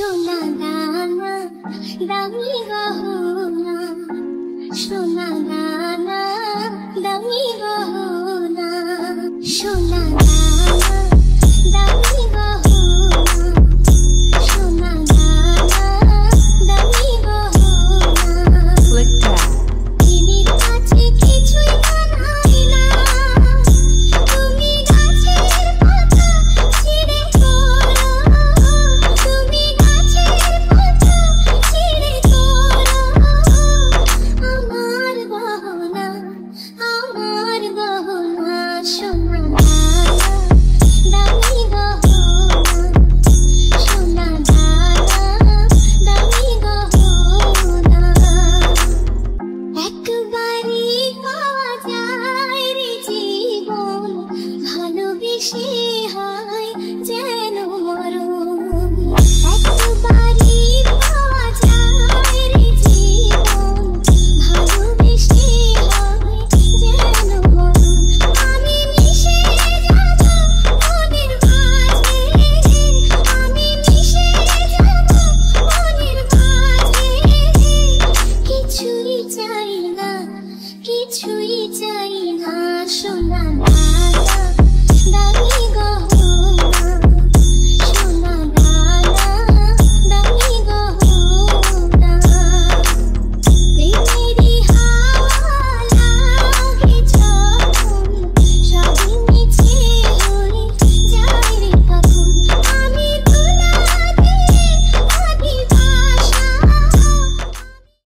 সোনা দানা দামি গহনা, সোনা দানা দামি গহনা, সোনা দানা দামি গহনা, সোনা দানা দামি গহনা। দিদির কাছে কিছুই মানায় না, তুমি গাছের পাতা ছিঁড়ে পড়ো, তুমি গাছের পাতা ছিঁড়ে পড়ো। আমার গহনা, আমার গহনা, সোনা দানা দামি গহনা, সোনা দানা দামি গহনা। একবারই পাওয়া যায় রে জীবন, ভালোবেসে হয় যেন মরণ। একবারই পাওয়া যায় রে জীবন, ভালোবেসে হয় যেন মরণ। আমি মিশে যাব মনের মাঝে, আমি মিশে যাব মনের মাঝে। কিছুই চাই না, কিছুই চাই না, সোনা দানা দামি